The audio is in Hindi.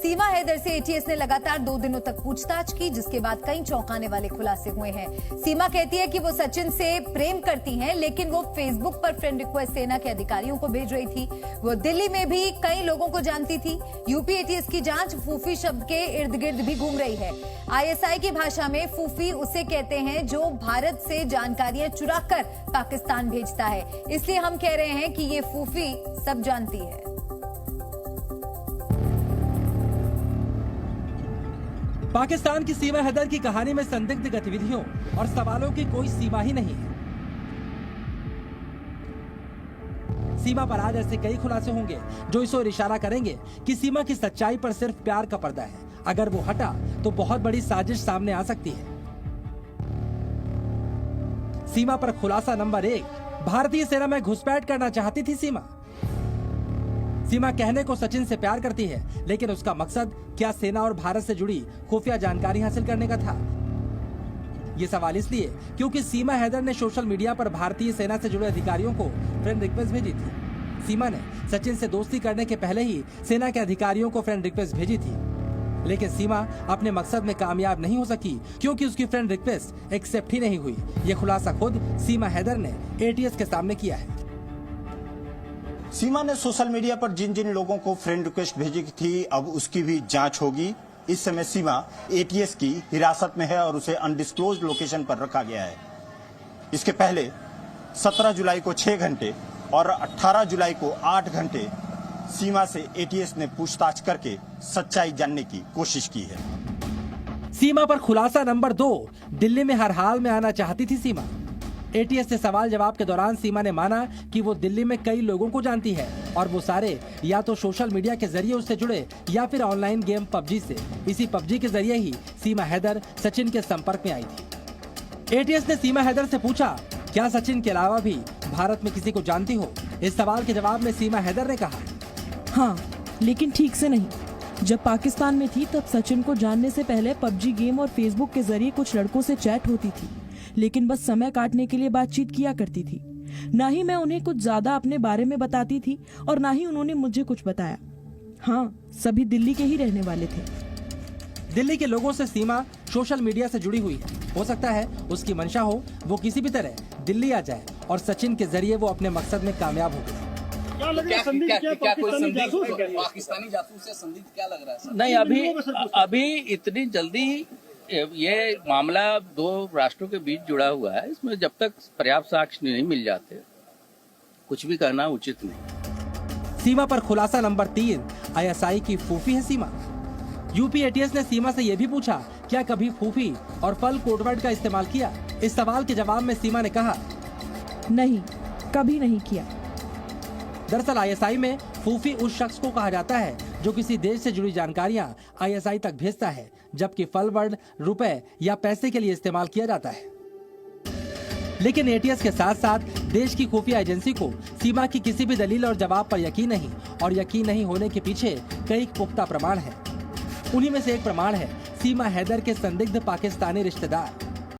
सीमा हैदर से एटीएस ने लगातार 2 दिनों तक पूछताछ की, जिसके बाद कई चौंकाने वाले खुलासे हुए हैं। सीमा कहती है कि वो सचिन से प्रेम करती हैं, लेकिन वो फेसबुक पर फ्रेंड रिक्वेस्ट सेना के अधिकारियों को भेज रही थी। वो दिल्ली में भी कई लोगों को जानती थी। यूपी एटीएस की जांच फूफी शब्द के इर्द गिर्द भी घूम रही है। आईएसआई की भाषा में फूफी उसे कहते हैं जो भारत से जानकारियां चुराकर पाकिस्तान भेजता है। इसलिए हम कह रहे हैं कि ये फूफी सब जानती है। पाकिस्तान की सीमा हैदर की कहानी में संदिग्ध गतिविधियों और सवालों की कोई सीमा ही नहीं है। सीमा पर आज ऐसे कई खुलासे होंगे जो इस ओर इशारा करेंगे कि सीमा की सच्चाई पर सिर्फ प्यार का पर्दा है। अगर वो हटा तो बहुत बड़ी साजिश सामने आ सकती है। सीमा पर खुलासा नंबर 1, भारतीय सेना में घुसपैठ करना चाहती थी सीमा। सीमा कहने को सचिन से प्यार करती है, लेकिन उसका मकसद क्या सेना और भारत से जुड़ी खुफिया जानकारी हासिल करने का था? ये सवाल इसलिए क्योंकि सीमा हैदर ने सोशल मीडिया पर भारतीय सेना से जुड़े अधिकारियों को फ्रेंड रिक्वेस्ट भेजी थी। सीमा ने सचिन से दोस्ती करने के पहले ही सेना के अधिकारियों को फ्रेंड रिक्वेस्ट भेजी थी, लेकिन सीमा अपने मकसद में कामयाब नहीं हो सकी क्योंकि उसकी फ्रेंड रिक्वेस्ट एक्सेप्ट ही नहीं हुई। ये खुलासा खुद सीमा हैदर ने एटीएस के सामने किया है। सीमा ने सोशल मीडिया पर जिन जिन लोगों को फ्रेंड रिक्वेस्ट भेजी थी, अब उसकी भी जांच होगी। इस समय सीमा एटीएस की हिरासत में है और उसे अनडिस्क्लोज्ड लोकेशन पर रखा गया है। इसके पहले 17 जुलाई को 6 घंटे और 18 जुलाई को 8 घंटे सीमा से एटीएस ने पूछताछ करके सच्चाई जानने की कोशिश की है। सीमा पर खुलासा नंबर 2, दिल्ली में हर हाल में आना चाहती थी सीमा। एटीएस से सवाल जवाब के दौरान सीमा ने माना कि वो दिल्ली में कई लोगों को जानती है और वो सारे या तो सोशल मीडिया के जरिए उससे जुड़े या फिर ऑनलाइन गेम पबजी से। इसी पबजी के जरिए ही सीमा हैदर सचिन के संपर्क में आई थी। एटीएस ने सीमा हैदर से पूछा, क्या सचिन के अलावा भी भारत में किसी को जानती हो? इस सवाल के जवाब में सीमा हैदर ने कहा, हाँ, लेकिन ठीक से नहीं। जब पाकिस्तान में थी तब सचिन को जानने से पहले पबजी गेम और फेसबुक के जरिए कुछ लड़कों से चैट होती थी, लेकिन बस समय काटने के लिए बातचीत किया करती थी। ना ही मैं उन्हें कुछ ज्यादा अपने बारे में बताती थी और ना ही उन्होंने मुझे कुछ बताया। हाँ, सभी दिल्ली के ही रहने वाले थे। दिल्ली के लोगों से सीमा सोशल मीडिया से जुड़ी हुई है। हो सकता है उसकी मंशा हो वो किसी भी तरह दिल्ली आ जाए और सचिन के जरिए वो अपने मकसद में कामयाब हो गए। पाकिस्तानी जासूस या संदिग्ध क्या लग रहा है? नहीं, अभी इतनी जल्दी ये मामला 2 राष्ट्रों के बीच जुड़ा हुआ है। इसमें जब तक पर्याप्त साक्ष्य नहीं मिल जाते कुछ भी कहना उचित नहीं। सीमा पर खुलासा नंबर 3, आईएसआई की फूफी है सीमा। यूपी एटीएस ने सीमा से यह भी पूछा, क्या कभी फूफी और फल कोडवर्ड का इस्तेमाल किया? इस सवाल के जवाब में सीमा ने कहा, नहीं, कभी नहीं किया। दरअसल आईएसआई में फूफी उस शख्स को कहा जाता है जो किसी देश से जुड़ी जानकारियां आईएसआई तक भेजता है, जबकि फल वर्ड रुपए या पैसे के लिए इस्तेमाल किया जाता है। लेकिन एटीएस के साथ साथ देश की खुफिया एजेंसी को सीमा की किसी भी दलील और जवाब पर यकीन नहीं, और यकीन नहीं होने के पीछे कई पुख्ता प्रमाण हैं। उन्हीं में से एक प्रमाण है सीमा हैदर के संदिग्ध पाकिस्तानी रिश्तेदार।